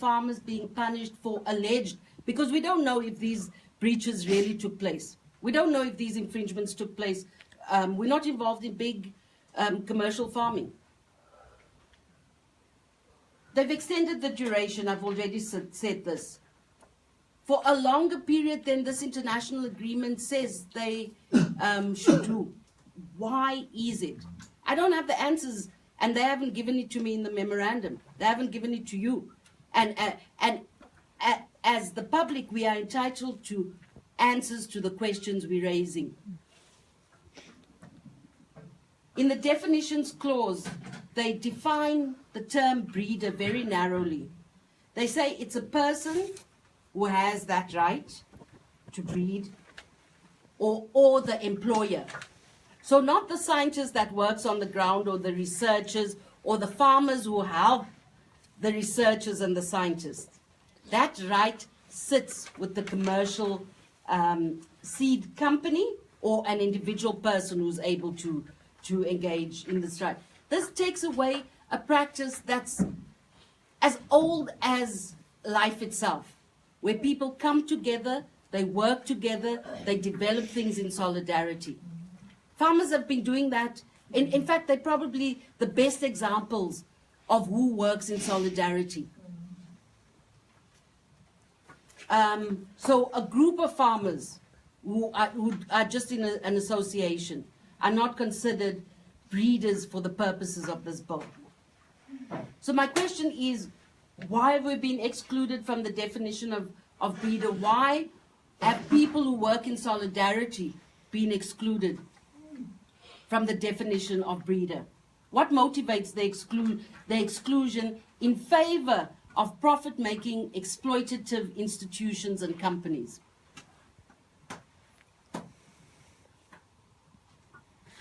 farmers being punished for alleged, because we don't know if these breaches really took place. We don't know if these infringements took place. We're not involved in big commercial farming. They've extended the duration, I've already said this, for a longer period than this international agreement says they should do. Why is it? I don't have the answers, and they haven't given it to me in the memorandum. They haven't given it to you. And as the public, we are entitled to answers to the questions we're raising. In the definitions clause, they define the term breeder very narrowly. They say it's a person who has that right to breed, or the employer. So not the scientist that works on the ground, or the researchers, or the farmers who help the researchers and the scientists. That right sits with the commercial seed company or an individual person who's able to engage in this right. This takes away a practice that's as old as life itself, where people come together, they work together, they develop things in solidarity. Farmers have been doing that. In fact, they're probably the best examples of who works in solidarity. So a group of farmers who are just in an association are not considered breeders for the purposes of this bill. So my question is, why have we been excluded from the definition of breeder? Why have people who work in solidarity been excluded from the definition of breeder? What motivates the exclusion in favor of profit-making, exploitative institutions and companies?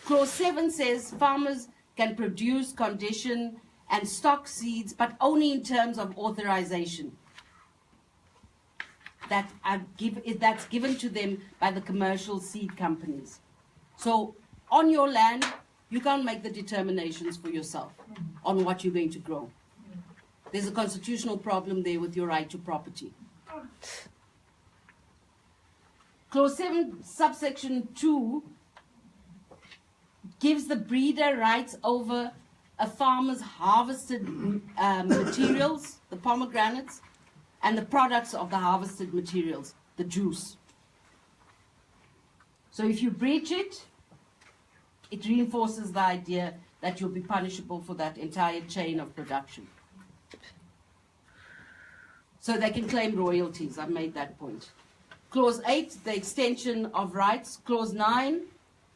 Clause 7 says farmers can produce, condition, and stock seeds, but only in terms of authorization that's given to them by the commercial seed companies. So on your land, you can't make the determinations for yourself on what you're going to grow. There's a constitutional problem there with your right to property. Clause 7, subsection 2, gives the breeder rights over a farmer's harvested materials, the pomegranates, and the products of the harvested materials, the juice. So if you breach it, it reinforces the idea that you'll be punishable for that entire chain of production. So they can claim royalties. I've made that point. Clause 8, the extension of rights. Clause 9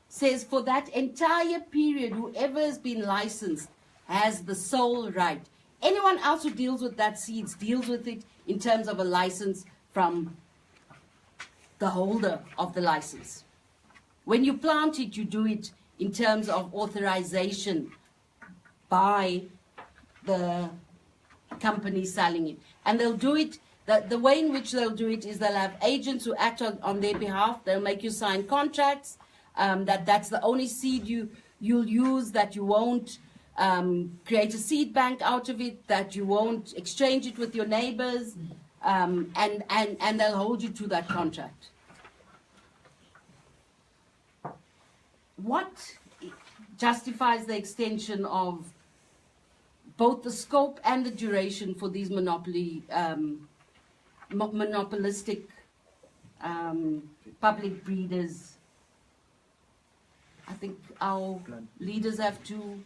says for that entire period, whoever has been licensed has the sole right. Anyone else who deals with that seeds deals with it in terms of a license from the holder of the license. When you plant it, you do it in terms of authorization by the company selling it. And they'll do it, the way in which they'll do it is they'll have agents who act on their behalf. They'll make you sign contracts, that's the only seed you'll use, that you won't create a seed bank out of it, that you won't exchange it with your neighbors, and they'll hold you to that contract. What justifies the extension of both the scope and the duration for these monopolistic public breeders? I think our leaders have to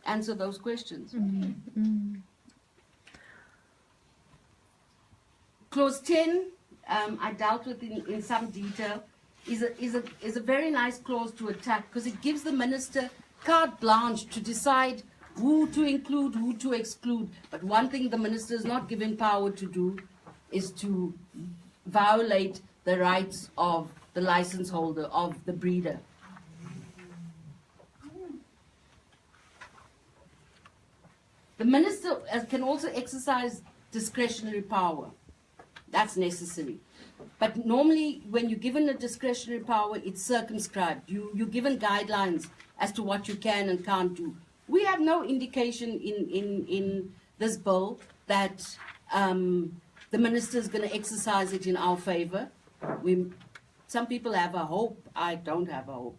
answer those questions. Mm-hmm. Mm-hmm. Clause 10, I dealt with in some detail, is a very nice clause to attack, because it gives the minister carte blanche to decide who to include, who to exclude. But one thing the minister is not given power to do is to violate the rights of the license holder, of the breeder. The minister can also exercise discretionary power. That's necessary. But normally, when you're given a discretionary power, it's circumscribed. You're given guidelines as to what you can and can't do. We have no indication in this bill that the minister is going to exercise it in our favor. Some people have a hope. I don't have a hope.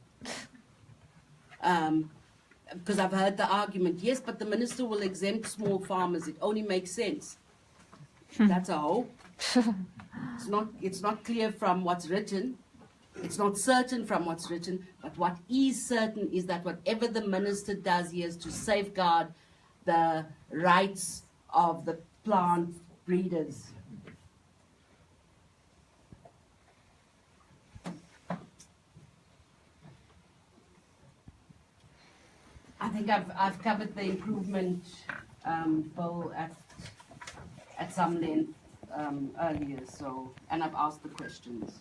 Because I've heard the argument, yes, but the minister will exempt small farmers. It only makes sense. That's a hope. It's not clear from what's written. It's not certain from what's written. But what is certain is that whatever the minister does, he has to safeguard the rights of the plant breeders. I think I've covered the improvement bill at some length earlier, and I've asked the questions.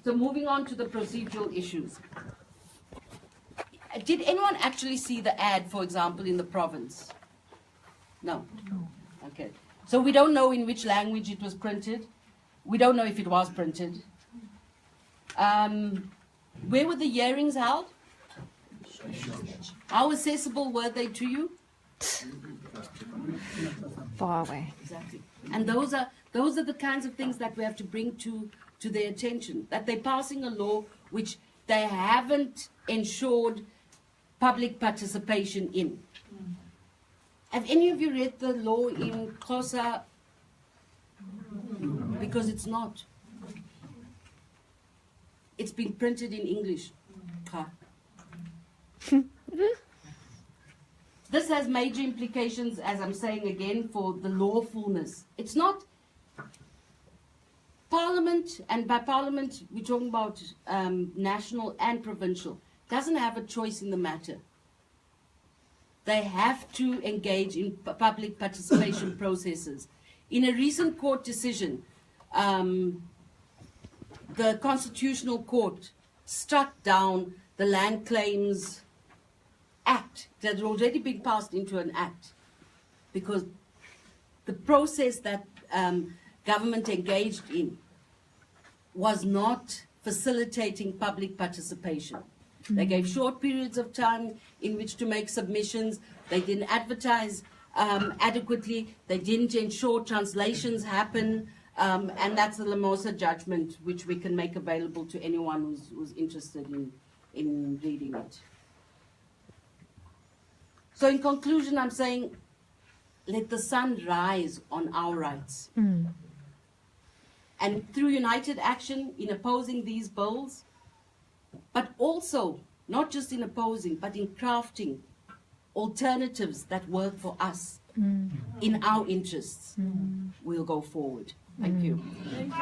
So moving on to the procedural issues. Did anyone actually see the ad, for example, in the province? No? No. Okay. So we don't know in which language it was printed. We don't know if it was printed. Where were the hearings held? How accessible were they to you? Far away. Exactly. And those are the kinds of things that we have to bring to their attention. That they're passing a law which they haven't ensured public participation in. Have any of you read the law in Xhosa? Because it's not. It's been printed in English. This has major implications, as I'm saying again, for the lawfulness. It's not Parliament, and by Parliament we're talking about national and provincial, doesn't have a choice in the matter. They have to engage in public participation processes. In a recent court decision, the Constitutional Court struck down the Land Claims Act that had already been passed into an act because the process that government engaged in was not facilitating public participation. They gave short periods of time in which to make submissions. They didn't advertise adequately. They didn't ensure translations happen. And that's the Lamosa judgment, which we can make available to anyone who's interested in reading it. So in conclusion, I'm saying, let the sun rise on our rights. And through united action in opposing these bills, but also, not just in opposing, but in crafting alternatives that work for us, in our interests, we'll go forward. Thank you. Thank you.